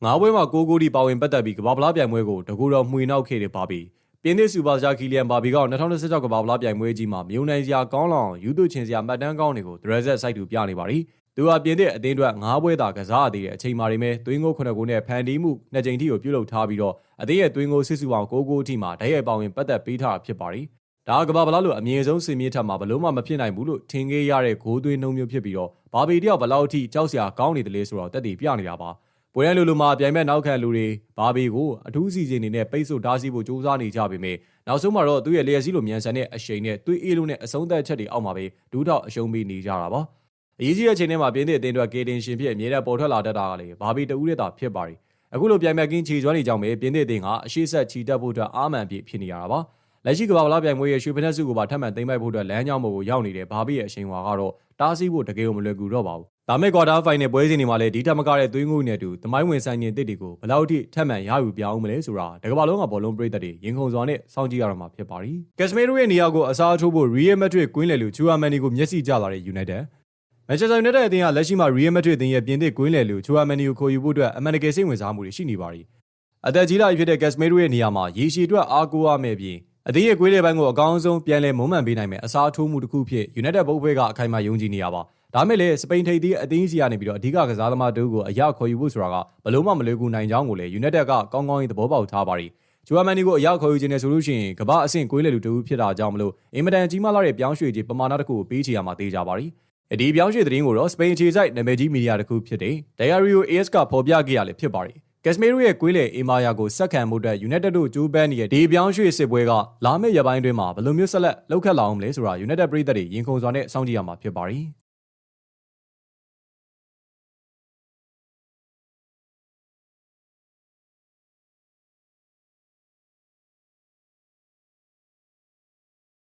ငါးပွဲမှာ6 ဂိုးထိပါဝင်ပတ်သက်ပြီးကမ္ဘာဖလားပြိုင်ပွဲကိုတကူတော်မှွေနောက်ခဲ့တဲ့ဘာဘီပြင်းသစ်စူပါစတာကီလီယန်ဘာဘီက2026ကမ္ဘာဖလားပြိုင်ပွဲကြီးမှာမြုံနိုင်စရာကောင်းလောင်ယူသွချင်စရာမှတ်တမ်းကောင်းတွေကိုဒရက်ဆက်စိုက်တူပြနေပါသည်သူဟာပြင်းသစ်အသင်းအတွက်9ပွဲသာကစားရသေးတဲ့အချိန်မှာတွေမဲ့သွင်းဂိုး9ဂိုးနဲ့ဖန်တီးမှု2ကြိမ်ထိကိုပြုလုပ်ထားပြီးတော့အသင်းရဲ့သွင်းဂိုးစစ်စုပေါင်း6 ဂိုးအထိမှာဓာတ်ရိုက်ပါဝင်ပတ်သက်ပေးထားတာဖြစ်ပါသည်ဒါကမ္ဘာဖလားလိုအမြင့်ဆုံးစင်မြင့်ထက်မှာဘလို့မှမဖြစ်နိုင်ဘူးလို့ထင်ခဲ့ရတဲ့ဂိုးသွင်းနှုန်းမျိုးဖြစ်ပြီးတော့ဘာဘီတယောက်ဘလောက်အထိကြောက်စရာကောင်းနေတယ်လဲဆိုတော့တက်တည်ပြနေတာပါပွဲရန်လူမှာပြိုင်မဲ့နောက်ခံလူတွေဘာဘီကိုအထူးစီစဉ်နေနဲ့ပိတ်ဆို့ဓာတ်စီဖို့စူးစမ်းနေကြပေမဲ့နောက်ဆုံးမှာတော့သူ့ရဲ့လျှက်စီးလိုမြန်ဆန်တဲ့အရှိန်နဲ့သွေးအေးလုံးနဲ့အဆုံးသက်ချက်တွေအောက်မှာပဲဒူးထောက်အရှုံးပေးနေကြတာပါအရေးကြီးတဲ့အချိန်ထဲမှာပြင်းသစ်အသင်းအတွက်ကေတင်ရှင်ဖြစ်အမြဲတမ်းပေါ်ထွက်လာတတ်တာကလည်းဘာဘီတဦးတည်းသာဖြစ်ပါတယ်အခုလိုပြိုင်မဲ့ကင်းခြေကျွမ်းနေကြောင်းပဲပြင်းသစ်အသင်းကအရှိဆက်ချီတက်ဖို့အတွက်အားမှန်ပြည့်ဖြစ်နေရတာပါလက်ရှိကမ္ဘာဖလားပြိုင်ပွဲရဲ့ရွှေဖက်စုကိုပါထပ်မံသိမ်းပိုက်ဖို့အတွက်လမ်းကြောင်းပေါ်ကိုရောက်နေတဲ့ဘာဘီရဲ့အရှိန်အဝါကတော့တားဆီးဖို့တကယ်မလွယ်ကူတော့ပါဘူးဒါမဲ့ကွာတာဖိုင်နယ်ပွဲစဉ်တွေမှာလည်းဒီထက်မကတဲ့သွင်းဂိုးနဲ့အတူသမိုင်းဝင်ဆိုင်ရင်တစ်တွေကိုဘယ်လောက်ထိထပ်မံရယူပြအောင်မလဲဆိုတာတကမ္ဘာလုံးကဘောလုံးပရိသတ်တွေရင်ခုန်စွာနဲ့စောင့်ကြည့်ရတော့မှာဖြစ်ပါသည်ကက်စမီရိုရဲ့နေရာကိုအစားထိုးဖို့ရီယယ်မက်ဒရစ်ကွင်းလယ်လူချူအာမန်နီကိုမျက်စိကျလာတဲ့ယူနိုက်တက်မန်ချက်စတာယူနိုက်တက်အသင်းကလက်ရှိမှာရီယယ်မက်ဒရစ်အသင်းရဲ့ပြင်သစ်ကွင်းလယ်လူချူအာမန်နီကိုခေါ်ယူဖို့အတွက်အမှန်တကယ်စိတ်ဝင်စားမှုတွေရှိနေပါသည်အသက်ကြီးလာဖြစ်တဲ့ကက်စမီရိုရဲ့နေရာမှာရေရှည်အတွက်အားကိုးရမယ့်ပြင်အသင်းရဲ့ကွေးလေပိုင်းကိုအကောင်းဆုံးပြန်လည်မုံမှန်ပေးနိုင်မယ်အစားထိုးမှုတစ်ခုဖြစ်ယူနိုက်တက်ဘုတ်ဘွဲကအခိုင်အမာယုံကြည်နေရပါဒါမဲ့လည်းစပိန်ထိပ်သီးအသင်းစီကနေပြီးတော့အဓိကကစားသမားတို့ကိုအရခေါ်ယူဖို့ဆိုတာကဘလို့မှမလွယ်ကူနိုင်ကြောင်းကိုလည်းယူနိုက်တက်ကကောင်းကောင်းကြီးသဘောပေါက်ထားပါတယ်ဂျိုအာမန်နီကိုအရခေါ်ယူခြင်းနဲ့ဆိုလို့ရှိရင်ကမ္ဘာအဆင့်ကွေးလေလူတူဖြစ်တာကြောင့်မလို့အင်မတန်ကြီးမားလာတဲ့ပြောင်းရွှေ့ခြင်းပမာဏတစ်ခုကိုပေးချရမှာသိကြပါသည်ဒီပြောင်းရွှေ့သတင်းကိုတော့စပိန်အခြေစိုက်နာမည်ကြီးမီဒီယာတစ်ခုဖြစ်တဲ့ Diario AS ကဖော်ပြခဲ့ရလည်းဖြစ်ပါတယ်ကက်စမီရိုရဲ့ကွေးလေအေမာယာကိုစက်ခံမှုအတွက်ယူနိုက်တက်တို့ဂျိုးပန်းနေတဲ့ဒီပြောင်းရွှေ့စစ်ပွဲကလာမယ့်ရက်ပိုင်းအတွင်းမှာဘယ်လိုမျိုးဆက်လက်လှုပ်ခတ်လာအောင်မလဲဆိုတာယူနိုက်တက်ပရိသတ်တွေရင်ခုန်စွာနဲ့စောင့်ကြည့်ရမှာဖြစ်ပါတယ်